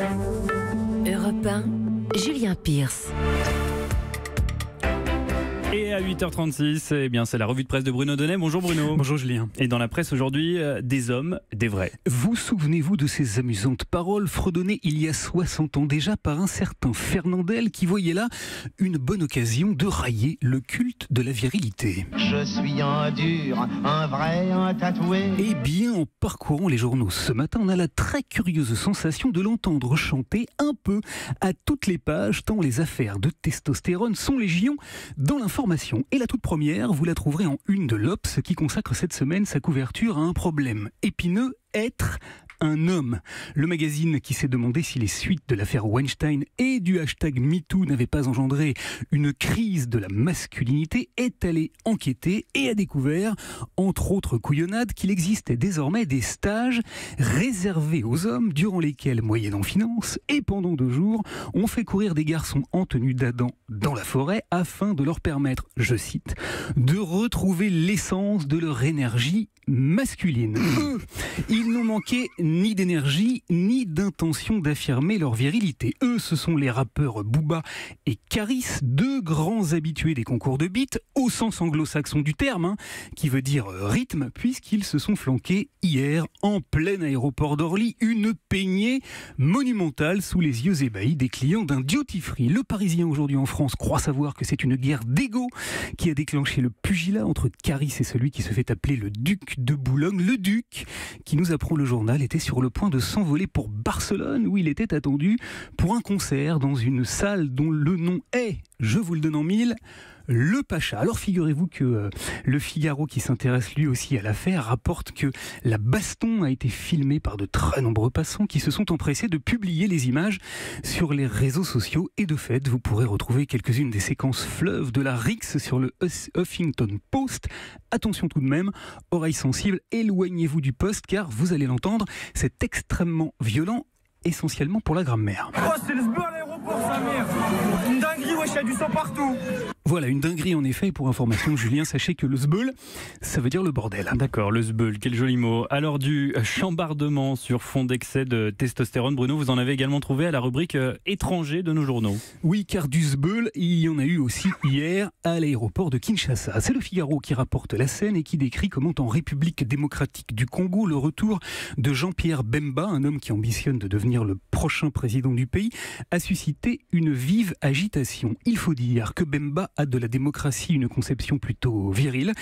Europe 1, Julien Pierce. Et à 8h36, eh bien, c'est la revue de presse de Bruno Donnet. Bonjour Bruno. Bonjour Julien. Et dans la presse aujourd'hui, des hommes, des vrais. Vous souvenez-vous de ces amusantes paroles fredonnées il y a 60 ans déjà par un certain Fernandel qui voyait là une bonne occasion de railler le culte de la virilité. Je suis un dur, un vrai, un tatoué. Eh bien, en parcourant les journaux ce matin, on a la très curieuse sensation de l'entendre chanter un peu à toutes les pages, tant les affaires de testostérone sont légion dans l'information. Et la toute première, vous la trouverez en une de l'Obs qui consacre cette semaine sa couverture à un problème épineux, être un homme. Le magazine qui s'est demandé si les suites de l'affaire Weinstein et du hashtag MeToo n'avaient pas engendré une crise de la masculinité est allé enquêter et a découvert, entre autres couillonnades, qu'il existait désormais des stages réservés aux hommes durant lesquels, moyennant finance et pendant 2 jours, on fait courir des garçons en tenue d'Adam dans la forêt afin de leur permettre, je cite, de retrouver l'essence de leur énergie masculine. Eux, ils n'ont manqué ni d'énergie, ni d'intention d'affirmer leur virilité. Eux, ce sont les rappeurs Booba et Caris, 2 grands habitués des concours de beat, au sens anglo-saxon du terme, qui veut dire rythme, puisqu'ils se sont flanqués hier, en plein aéroport d'Orly, une peignée monumentale sous les yeux ébahis des clients d'un duty-free. Le Parisien aujourd'hui en France croit savoir que c'est une guerre d'ego qui a déclenché le pugilat entre Caris et celui qui se fait appeler le duc de Boulogne. Le duc, qui nous apprend le journal, était sur le point de s'envoler pour Barcelone où il était attendu pour un concert dans une salle dont le nom est, je vous le donne en mille, le Pacha. Alors figurez-vous que le Figaro, qui s'intéresse lui aussi à l'affaire, rapporte que la baston a été filmée par de très nombreux passants qui se sont empressés de publier les images sur les réseaux sociaux. Et de fait, vous pourrez retrouver quelques-unes des séquences fleuves de la rixe sur le Huffington Post. Attention tout de même, oreilles sensibles, éloignez-vous du poste car vous allez l'entendre, c'est extrêmement violent, essentiellement pour la grammaire. Oh, c'est le sbeul à l'aéroport, sa mère. Une dinguerie, wesh, il y a du sang partout. Voilà, une dinguerie en effet. Et pour information, Julien, sachez que le sbeul, ça veut dire le bordel. D'accord, le sbeul, quel joli mot. Alors du chambardement sur fond d'excès de testostérone, Bruno, vous en avez également trouvé à la rubrique étranger de nos journaux. Oui, car du sbeul, il y en a eu aussi hier à l'aéroport de Kinshasa. C'est le Figaro qui rapporte la scène et qui décrit comment en République démocratique du Congo, le retour de Jean-Pierre Bemba, un homme qui ambitionne de devenir le prochain président du pays, a suscité une vive agitation. Il faut dire que Bemba a de la démocratie une conception plutôt virile,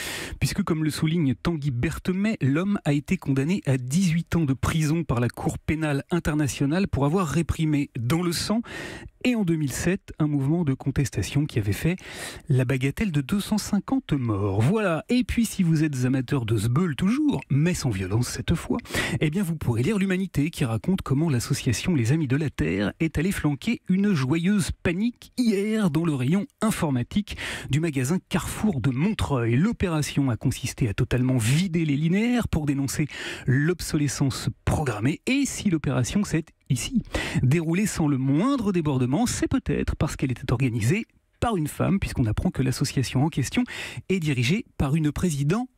puisque comme le souligne Tanguy Berthemet, l'homme a été condamné à 18 ans de prison par la Cour pénale internationale pour avoir réprimé dans le sang et en 2007 un mouvement de contestation qui avait fait la bagatelle de 250 morts. Voilà, et puis si vous êtes amateur de sbeul toujours, mais sans violence cette fois, eh bien vous pourrez lire l'Humanité qui raconte comment l'association Les Amis de la Terre est allée flanquer une joyeuse panique hier dans le rayon informatique du magasin Carrefour de Montreuil. L'opération a consisté à totalement vider les linéaires pour dénoncer l'obsolescence programmée, et si l'opération s'est ici déroulée sans le moindre débordement, c'est peut-être parce qu'elle était organisée par une femme, puisqu'on apprend que l'association en question est dirigée par une présidente.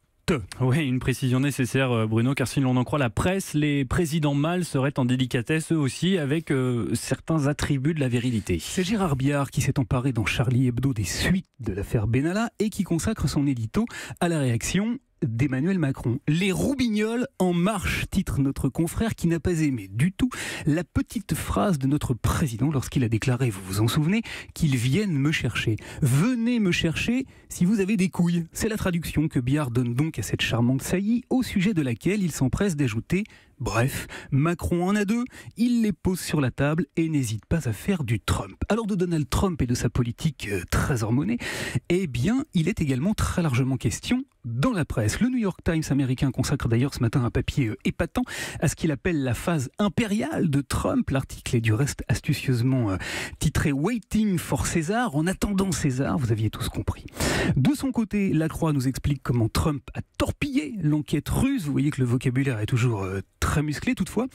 Oui, une précision nécessaire, Bruno, car si l'on en croit la presse, les présidents mâles seraient en délicatesse eux aussi avec certains attributs de la virilité. C'est Gérard Biard qui s'est emparé dans Charlie Hebdo des suites de l'affaire Benalla et qui consacre son édito à la réaction d'Emmanuel Macron. Les roubignoles en marche, titre notre confrère qui n'a pas aimé du tout la petite phrase de notre président lorsqu'il a déclaré, vous vous en souvenez, qu'ils viennent me chercher. Venez me chercher si vous avez des couilles. C'est la traduction que Biard donne donc à cette charmante saillie, au sujet de laquelle il s'empresse d'ajouter: bref, Macron en a 2, il les pose sur la table et n'hésite pas à faire du Trump. Alors de Donald Trump et de sa politique très hormonée, eh bien, il est également très largement question dans la presse. Le New York Times américain consacre d'ailleurs ce matin un papier épatant à ce qu'il appelle la phase impériale de Trump. L'article est du reste astucieusement titré « Waiting for César », en attendant César, vous aviez tous compris. De son côté, La Croix nous explique comment Trump a torpillé l'enquête russe. Vous voyez que le vocabulaire est toujours très musclé. Toutefois,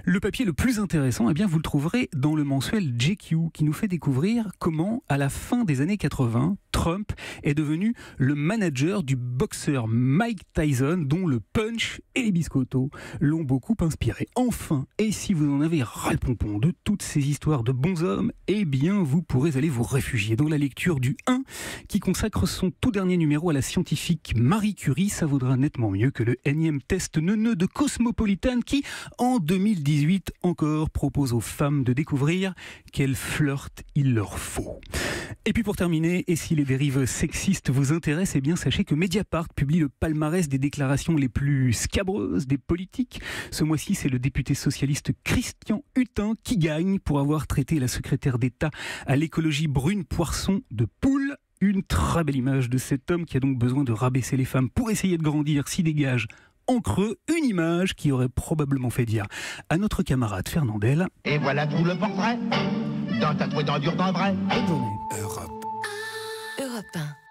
le papier le plus intéressant, eh bien, vous le trouverez dans le mensuel GQ, qui nous fait découvrir comment, à la fin des années 80, Trump est devenu le manager du boxeur Mike Tyson, dont le punch et les biscottos l'ont beaucoup inspiré. Enfin, et si vous en avez ras-le-pompon de toutes ces histoires de bonshommes, eh bien vous pourrez aller vous réfugier dans la lecture du 1 qui consacre son tout dernier numéro à la scientifique Marie Curie. Ça vaudra nettement mieux que le énième test neuneux de Cosmopolitan qui, en 2018 encore, propose aux femmes de découvrir quel flirt il leur faut. Et puis pour terminer, et si les dérives sexistes vous intéressent, eh bien sachez que Mediapart publie le palmarès des déclarations les plus scabreuses des politiques. Ce mois-ci, c'est le député socialiste Christian Hutin qui gagne pour avoir traité la secrétaire d'État à l'écologie Brune Poisson de poule. Une très belle image de cet homme qui a donc besoin de rabaisser les femmes pour essayer de grandir, s'y dégage en creux une image qui aurait probablement fait dire à notre camarade Fernandel. Et voilà tout le portrait, dans tatoué, dans dur, dans vrai. Bonne journée. Europe 1.